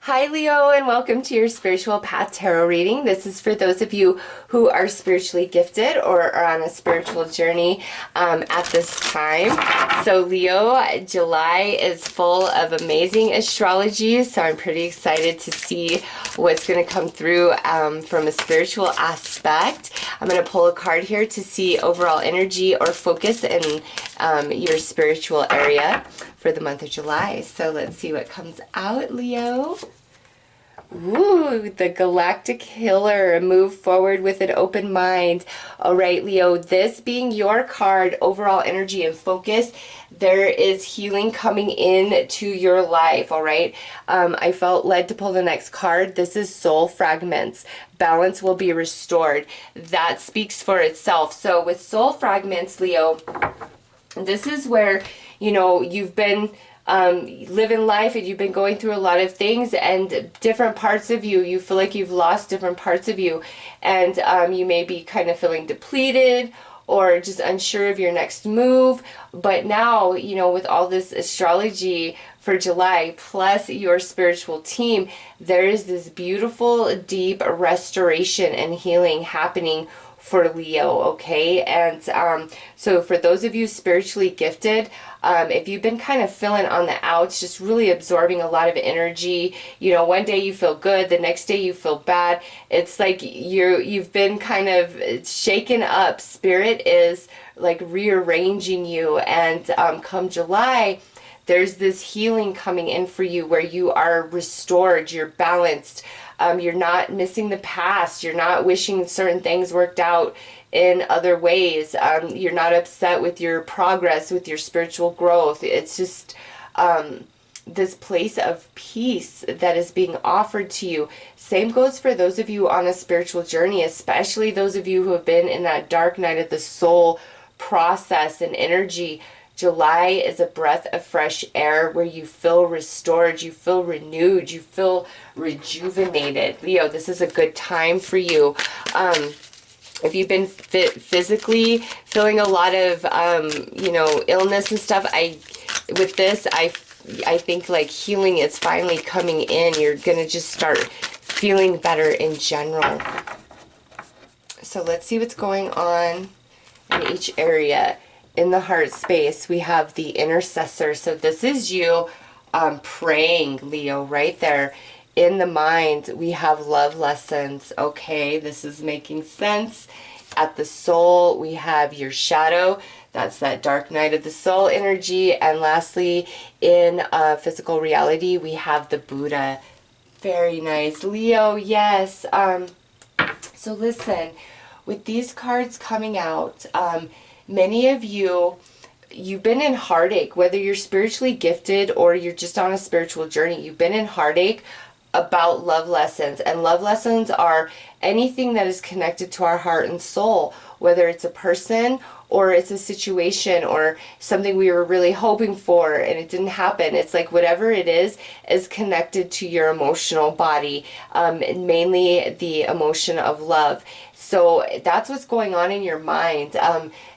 Hi Leo, and welcome to your Spiritual Path Tarot reading. This is for those of you who are spiritually gifted or are on a spiritual journey at this time. So Leo, July is full of amazing astrology, so I'm pretty excited to see what's going to come through from a spiritual aspect. I'm going to pull a card here to see overall energy or focus in your spiritual area for the month of July. So let's see what comes out, Leo. Ooh, the Galactic Healer. Move forward with an open mind. All right, Leo, this being your card, overall energy and focus, there is healing coming in to your life, all right? I felt led to pull the next card. This is Soul Fragments. Balance will be restored. That speaks for itself. So with Soul Fragments, Leo, this is where, you've been living life and you've been going through a lot of things, and different parts of you feel like you've lost different parts of you, and you may be kind of feeling depleted or just unsure of your next move. But now, with all this astrology for July plus your spiritual team, there is this beautiful deep restoration and healing happening for Leo, okay? And so for those of you spiritually gifted, if you've been kind of feeling on the outs, just really absorbing a lot of energy, one day you feel good, the next day you feel bad. It's like you've been kind of shaken up. Spirit is like rearranging you, and come July, there's this healing coming in for you where you are restored, you're balanced. You're not missing the past. You're not wishing certain things worked out in other ways. You're not upset with your progress, with your spiritual growth. It's just this place of peace that is being offered to you. Same goes for those of you on a spiritual journey, especially those of you who have been in that dark night of the soul process and energy. July is a breath of fresh air where you feel restored, you feel renewed, you feel rejuvenated. Leo, this is a good time for you. If you've been physically feeling a lot of, illness and stuff, I think like healing is finally coming in. You're going to just start feeling better in general. So let's see what's going on in each area. In the heart space, we have the intercessor. So this is you praying, Leo, right there. In the mind, we have love lessons. Okay, this is making sense. At the soul, we have your shadow. That's that dark night of the soul energy. And lastly, in physical reality, we have the Buddha. Very nice, Leo. Yes. So listen, with these cards coming out, many of you've been in heartache, whether you're spiritually gifted or you're just on a spiritual journey. You've been in heartache about love lessons. And love lessons are anything that is connected to our heart and soul, whether it's a person or it's a situation or something we were really hoping for and it didn't happen. It's like whatever it is connected to your emotional body, and mainly the emotion of love. So that's what's going on in your mind.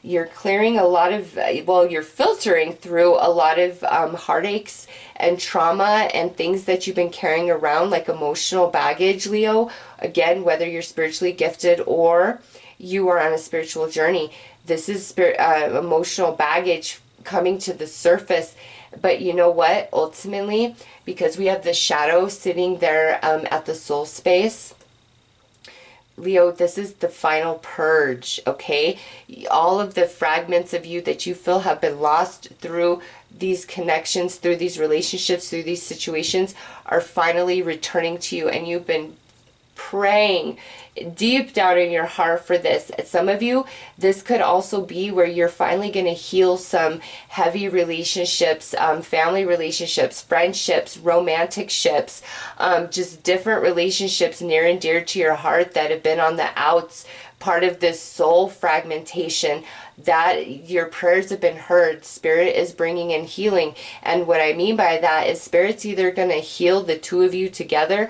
You're clearing a lot of, you're filtering through a lot of heartaches and trauma and things that you've been carrying around, like emotional baggage, Leo. Again, whether you're spiritually gifted or you are on a spiritual journey, this is emotional baggage coming to the surface. But you know what? Ultimately, because we have the shadow sitting there at the soul space, Leo, this is the final purge, okay? All of the fragments of you that you feel have been lost through these connections, through these relationships, through these situations are finally returning to you, and you've been praying deep down in your heart for this. Some of you, this could also be where you're finally going to heal some heavy relationships, family relationships, friendships, romantic ships, just different relationships near and dear to your heart that have been on the outs, part of this soul fragmentation. that your prayers have been heard. Spirit is bringing in healing. And what I mean by that is Spirit's either going to heal the two of you together,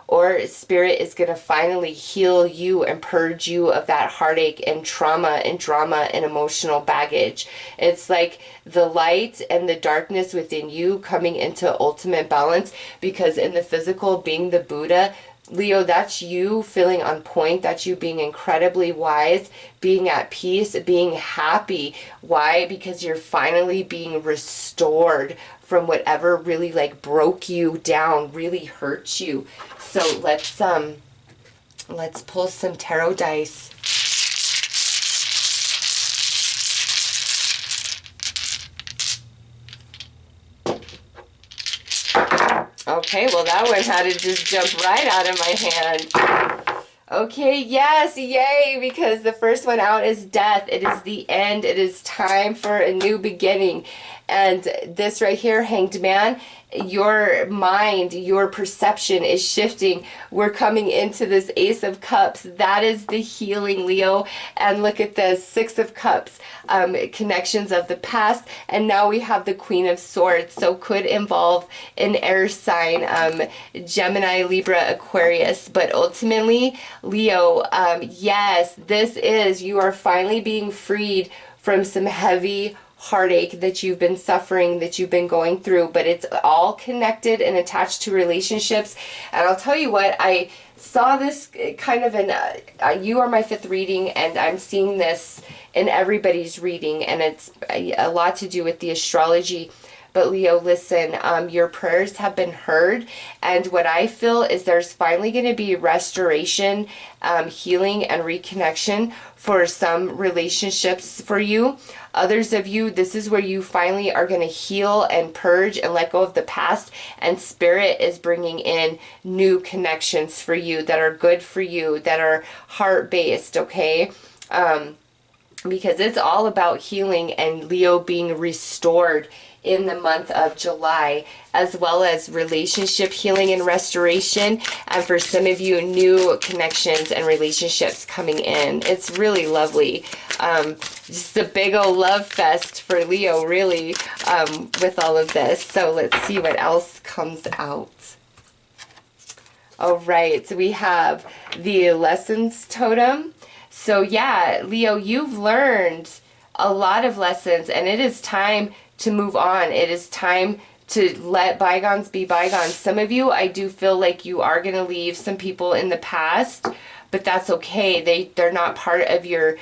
or Spirit is going to finally heal you and purge you of that heartache and trauma and drama and emotional baggage. It's like the light and the darkness within you coming into ultimate balance, because in the physical, being the Buddha, Leo, that's you feeling on point. That's you being incredibly wise, being at peace, being happy. Why? Because you're finally being restored from whatever really like broke you down, really hurt you. So let's pull some tarot dice. Okay, well that one had to just jump right out of my hand. Okay, yes, yay, because the first one out is death. It is the end. It is time for a new beginning. And this right here, Hanged Man, your mind, your perception is shifting. We're coming into this Ace of Cups. That is the healing, Leo. And look at this, Six of Cups, connections of the past. And now we have the Queen of Swords. So could involve an air sign, Gemini, Libra, Aquarius. But ultimately, Leo, yes, this is, you are finally being freed from some heavy heartache that you've been suffering, that you've been going through, but it's all connected and attached to relationships. And I'll tell you what, I saw this kind of in you are my fifth reading, and I'm seeing this in everybody's reading, and it's a lot to do with the astrology. But Leo, listen, your prayers have been heard, and what I feel is there's finally going to be restoration, healing, and reconnection for some relationships for you. Others of you, this is where you finally are going to heal and purge and let go of the past, and Spirit is bringing in new connections for you that are good for you, that are heart-based, okay? Because it's all about healing and Leo being restored in the month of July, as well as relationship healing and restoration, and for some of you, new connections and relationships coming in. It's really lovely. Just a big old love fest for Leo, really, with all of this. So let's see what else comes out. All right, so we have the lessons totem. So yeah, Leo, you've learned a lot of lessons, and it is time to move on. It is time to let bygones be bygones. Some of you, I do feel like you are going to leave some people in the past, but that's okay. They're not part of your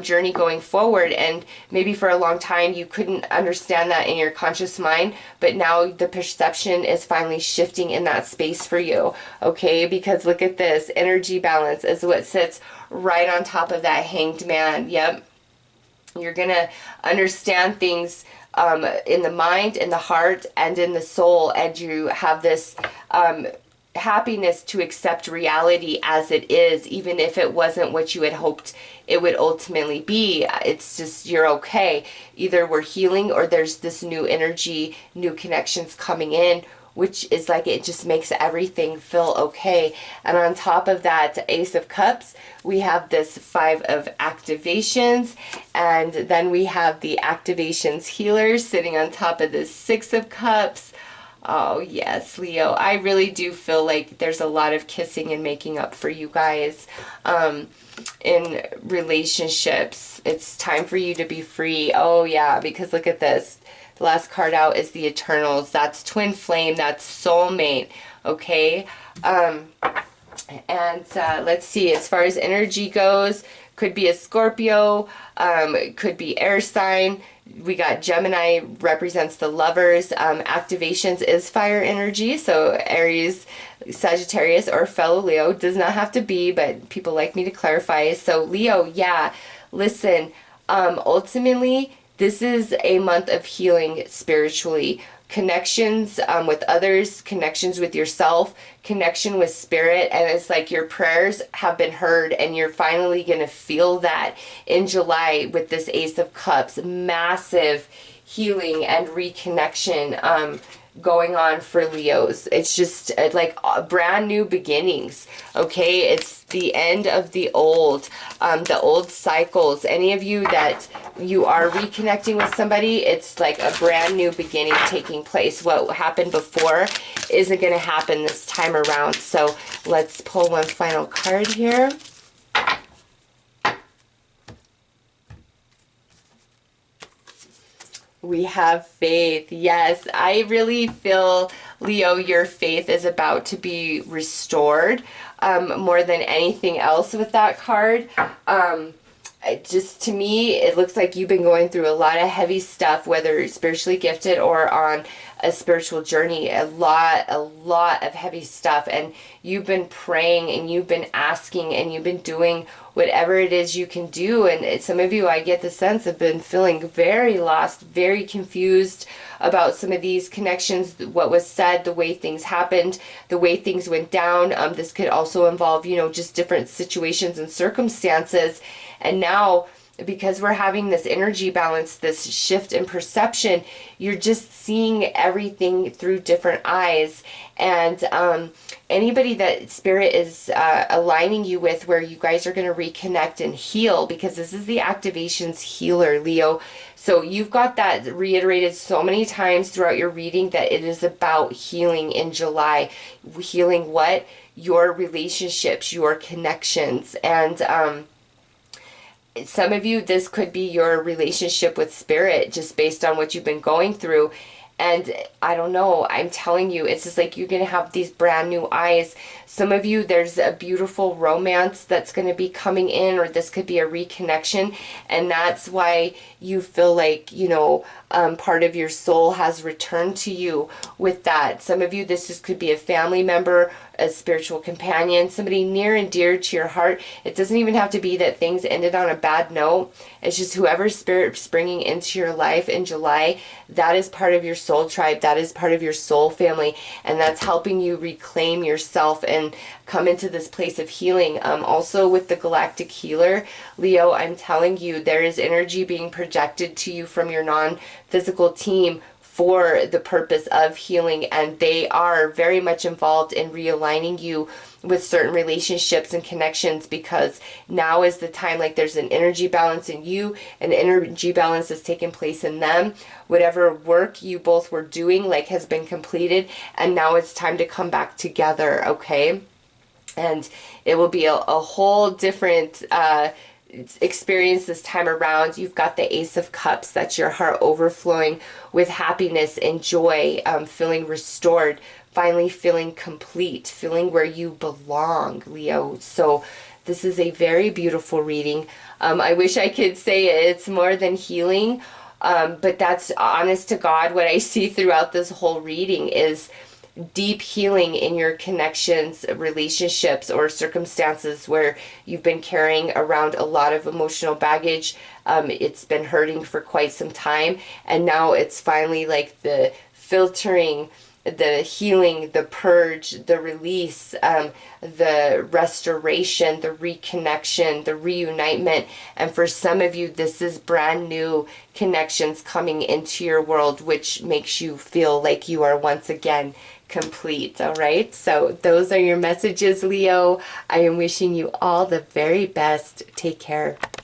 journey going forward. And maybe for a long time you couldn't understand that in your conscious mind, but now the perception is finally shifting in that space for you. Okay, because look at this, energy balance is what sits right on top of that Hanged Man. Yep. You're going to understand things in the mind, in the heart, and in the soul, and you have this happiness to accept reality as it is, even if it wasn't what you had hoped it would ultimately be. It's just, you're okay. Either we're healing or there's this new energy, new connections coming in, which is like, it just makes everything feel okay. And on top of that Ace of Cups, we have this Five of Activations, and then we have the Activations Healer sitting on top of this Six of Cups. Oh yes, Leo, I really do feel like there's a lot of kissing and making up for you guys in relationships. It's time for you to be free. Oh yeah, because look at this. The last card out is the Eternals. That's twin flame. That's soulmate. Okay. And let's see. As far as energy goes, could be a Scorpio. Could be air sign. We got Gemini represents the lovers. Activations is fire energy. So Aries, Sagittarius, or fellow Leo. Does not have to be, but people like me to clarify. So Leo, yeah. Listen, ultimately, this is a month of healing spiritually. Connections with others, connections with yourself, connection with Spirit, and it's like your prayers have been heard, and you're finally going to feel that in July with this Ace of Cups. Massive healing and reconnection. going on for Leos. It's just like brand new beginnings, okay? It's the end of the old cycles. Any of you that you are reconnecting with somebody, it's like a brand new beginning taking place. What happened before isn't going to happen this time around. So let's pull one final card here. We have faith. Yes, I really feel, Leo, your faith is about to be restored more than anything else with that card. Just to me, it looks like you've been going through a lot of heavy stuff, whether spiritually gifted or on a spiritual journey, a lot of heavy stuff. And you've been praying and you've been asking and you've been doing whatever it is you can do. And some of you, I get the sense, have been feeling very lost, very confused about some of these connections, what was said, the way things happened, the way things went down. This could also involve, you know, just different situations and circumstances. And now, because we're having this energy balance, this shift in perception, you're just seeing everything through different eyes. And anybody that Spirit is aligning you with, where you guys are going to reconnect and heal, because this is the activations healer, Leo. So you've got that reiterated so many times throughout your reading that it is about healing in July. Healing what? Your relationships, your connections. And some of you, this could be your relationship with Spirit, just based on what you've been going through. And I don't know, I'm telling you, it's just like you're going to have these brand new eyes. Some of you, there's a beautiful romance that's going to be coming in, or this could be a reconnection. And that's why you feel like, you know, part of your soul has returned to you with that. Some of you, this just could be a family member, a spiritual companion, somebody near and dear to your heart. It doesn't even have to be that things ended on a bad note. It's just whoever Spirit's bringing into your life in July, that is part of your soul tribe. That is part of your soul family. And that's helping you reclaim yourself and come into this place of healing. Also with the galactic healer, Leo, I'm telling you, there is energy being projected to you from your non-physical team for the purpose of healing, and they are very much involved in realigning you with certain relationships and connections, because now is the time, like there's an energy balance in you, an energy balance is taking place in them. Whatever work you both were doing, like, has been completed, and now it's time to come back together, okay? And it will be a whole different experience this time around. You've got the Ace of Cups. That's your heart overflowing with happiness and joy, feeling restored, finally feeling complete, feeling where you belong, Leo. So this is a very beautiful reading. I wish I could say it's more than healing, but that's honest to God. What I see throughout this whole reading is deep healing in your connections, relationships, or circumstances where you've been carrying around a lot of emotional baggage. It's been hurting for quite some time, and now it's finally like the filtering, the healing, the purge, the release, the restoration, the reconnection, the reunitement. And for some of you, this is brand new connections coming into your world, which makes you feel like you are once again complete. All right, so those are your messages, Leo. I am wishing you all the very best. Take care.